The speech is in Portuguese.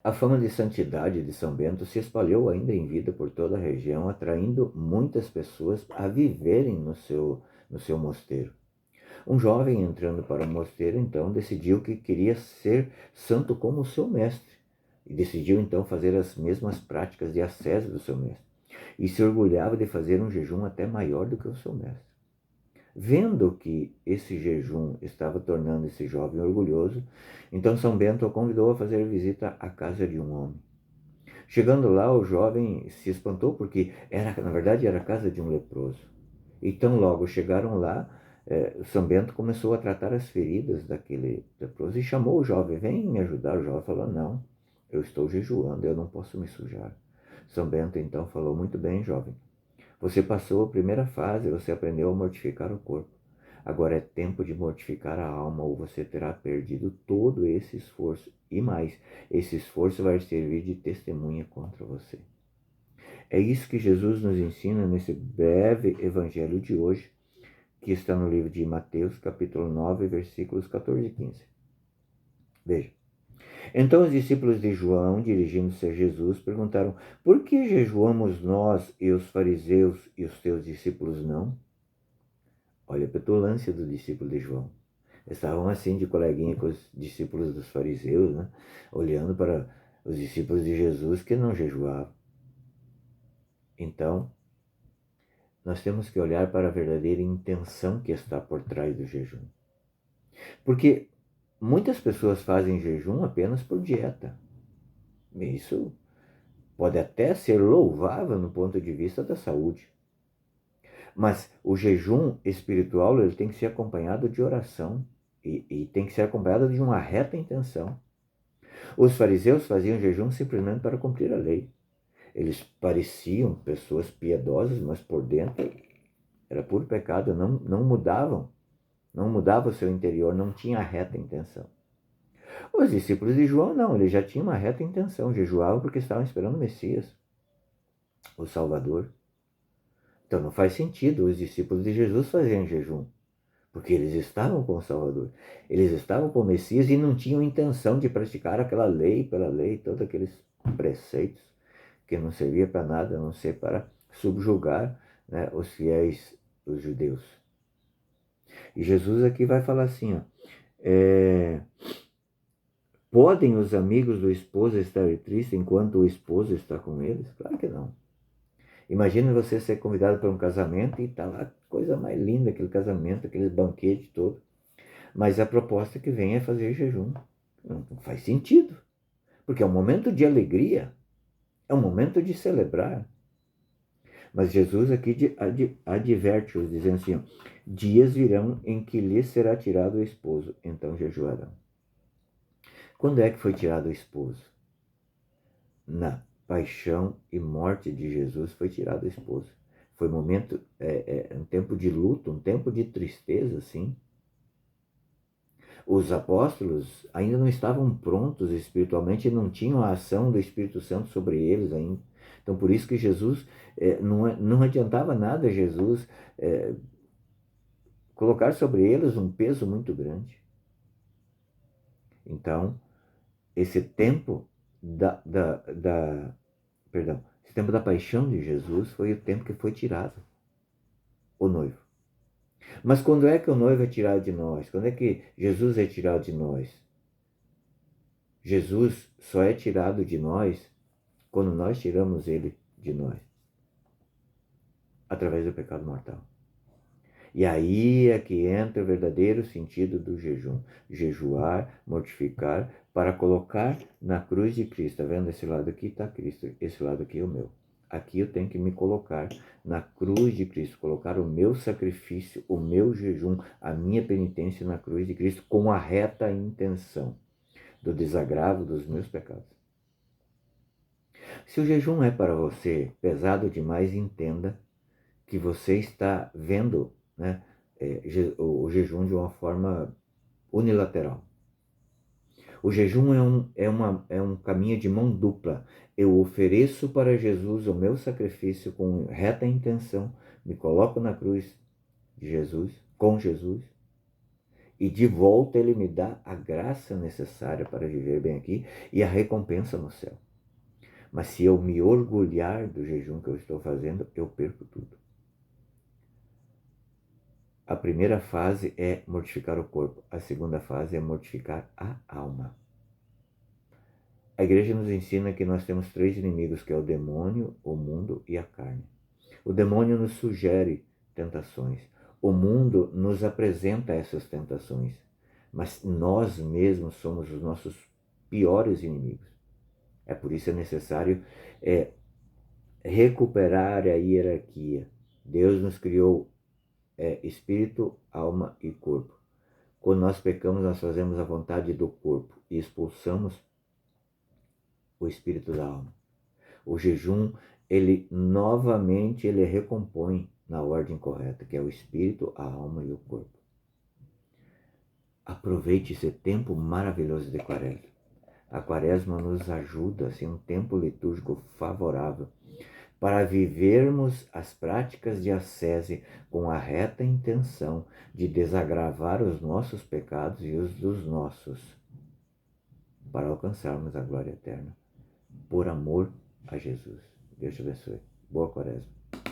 A fama de santidade de São Bento se espalhou ainda em vida por toda a região, atraindo muitas pessoas a viverem no seu mosteiro. Um jovem entrando para o mosteiro, então, decidiu que queria ser santo como o seu mestre, e decidiu então fazer as mesmas práticas de ascese do seu mestre, e se orgulhava de fazer um jejum até maior do que o seu mestre. Vendo que esse jejum estava tornando esse jovem orgulhoso, então São Bento o convidou a fazer visita à casa de um homem. Chegando lá, o jovem se espantou porque na verdade era a casa de um leproso. Então logo chegaram lá, São Bento começou a tratar as feridas daquele leproso e chamou o jovem: vem me ajudar. O jovem falou: não, eu estou jejuando, eu não posso me sujar. São Bento então falou: muito bem, jovem, você passou a primeira fase, você aprendeu a mortificar o corpo. Agora é tempo de mortificar a alma, ou você terá perdido todo esse esforço. E mais, esse esforço vai servir de testemunha contra você. É isso que Jesus nos ensina nesse breve evangelho de hoje, que está no livro de Mateus, capítulo 9, versículos 14 e 15. Veja. Então os discípulos de João, dirigindo-se a Jesus, perguntaram: por que jejuamos nós e os fariseus e os teus discípulos não? Olha a petulância dos discípulos de João. Estavam assim de coleguinha com os discípulos dos fariseus, né? Olhando para os discípulos de Jesus que não jejuavam. Então, nós temos que olhar para a verdadeira intenção que está por trás do jejum. Porque muitas pessoas fazem jejum apenas por dieta. Isso pode até ser louvável no ponto de vista da saúde. Mas o jejum espiritual ele tem que ser acompanhado de oração e tem que ser acompanhado de uma reta intenção. Os fariseus faziam jejum simplesmente para cumprir a lei. Eles pareciam pessoas piedosas, mas por dentro era puro pecado, não mudavam. Não mudava o seu interior, não tinha a reta intenção. Os discípulos de João não, eles já tinham uma reta intenção, jejuavam porque estavam esperando o Messias, o Salvador. Então não faz sentido os discípulos de Jesus fazerem jejum, porque eles estavam com o Salvador, eles estavam com o Messias e não tinham intenção de praticar aquela lei, pela lei, todos aqueles preceitos que não servia para nada, a não ser para subjugar, né, os fiéis, os judeus. E Jesus aqui vai falar assim, ó, podem os amigos do esposo estar tristes enquanto o esposo está com eles? Claro que não. Imagina você ser convidado para um casamento e está lá, coisa mais linda, aquele casamento, aquele banquete todo. Mas a proposta que vem é fazer jejum. Não faz sentido. Porque é um momento de alegria, é um momento de celebrar. Mas Jesus aqui adverte-os, dizendo assim, dias virão em que lhes será tirado o esposo, então jejuarão. Quando é que foi tirado o esposo? Na paixão e morte de Jesus foi tirado o esposo. Foi um tempo de luto, um tempo de tristeza, sim. Os apóstolos ainda não estavam prontos espiritualmente, não tinham a ação do Espírito Santo sobre eles ainda. Então, por isso que Jesus, não adiantava nada Jesus colocar sobre eles um peso muito grande. Então, esse tempo esse tempo da paixão de Jesus foi o tempo que foi tirado o noivo. Mas quando é que o noivo é tirado de nós? Quando é que Jesus é tirado de nós? Jesus só é tirado de nós quando nós tiramos ele de nós, através do pecado mortal. E aí é que entra o verdadeiro sentido do jejum. Jejuar, mortificar, para colocar na cruz de Cristo. Está vendo? Esse lado aqui está Cristo, esse lado aqui é o meu. Aqui eu tenho que me colocar na cruz de Cristo, colocar o meu sacrifício, o meu jejum, a minha penitência na cruz de Cristo, com a reta intenção do desagravo dos meus pecados. Se o jejum é para você pesado demais, entenda que você está vendo, né, o jejum de uma forma unilateral. O jejum é um caminho de mão dupla. Eu ofereço para Jesus o meu sacrifício com reta intenção, me coloco na cruz de Jesus, com Jesus, E de volta Ele me dá a graça necessária para viver bem aqui e a recompensa no céu. Mas se eu me orgulhar do jejum que eu estou fazendo, eu perco tudo. A primeira fase é mortificar o corpo. A segunda fase é mortificar a alma. A igreja nos ensina que nós temos 3 inimigos, que é o demônio, o mundo e a carne. O demônio nos sugere tentações. O mundo nos apresenta essas tentações. Mas nós mesmos somos os nossos piores inimigos. É por isso que é necessário recuperar a hierarquia. Deus nos criou espírito, alma e corpo. Quando nós pecamos, nós fazemos a vontade do corpo e expulsamos o espírito da alma. O jejum, ele recompõe na ordem correta, que é o espírito, a alma e o corpo. Aproveite esse tempo maravilhoso de quaresma. A quaresma nos ajuda a ser um tempo litúrgico favorável para vivermos as práticas de ascese com a reta intenção de desagravar os nossos pecados e os dos nossos, para alcançarmos a glória eterna, por amor a Jesus. Deus te abençoe. Boa quaresma.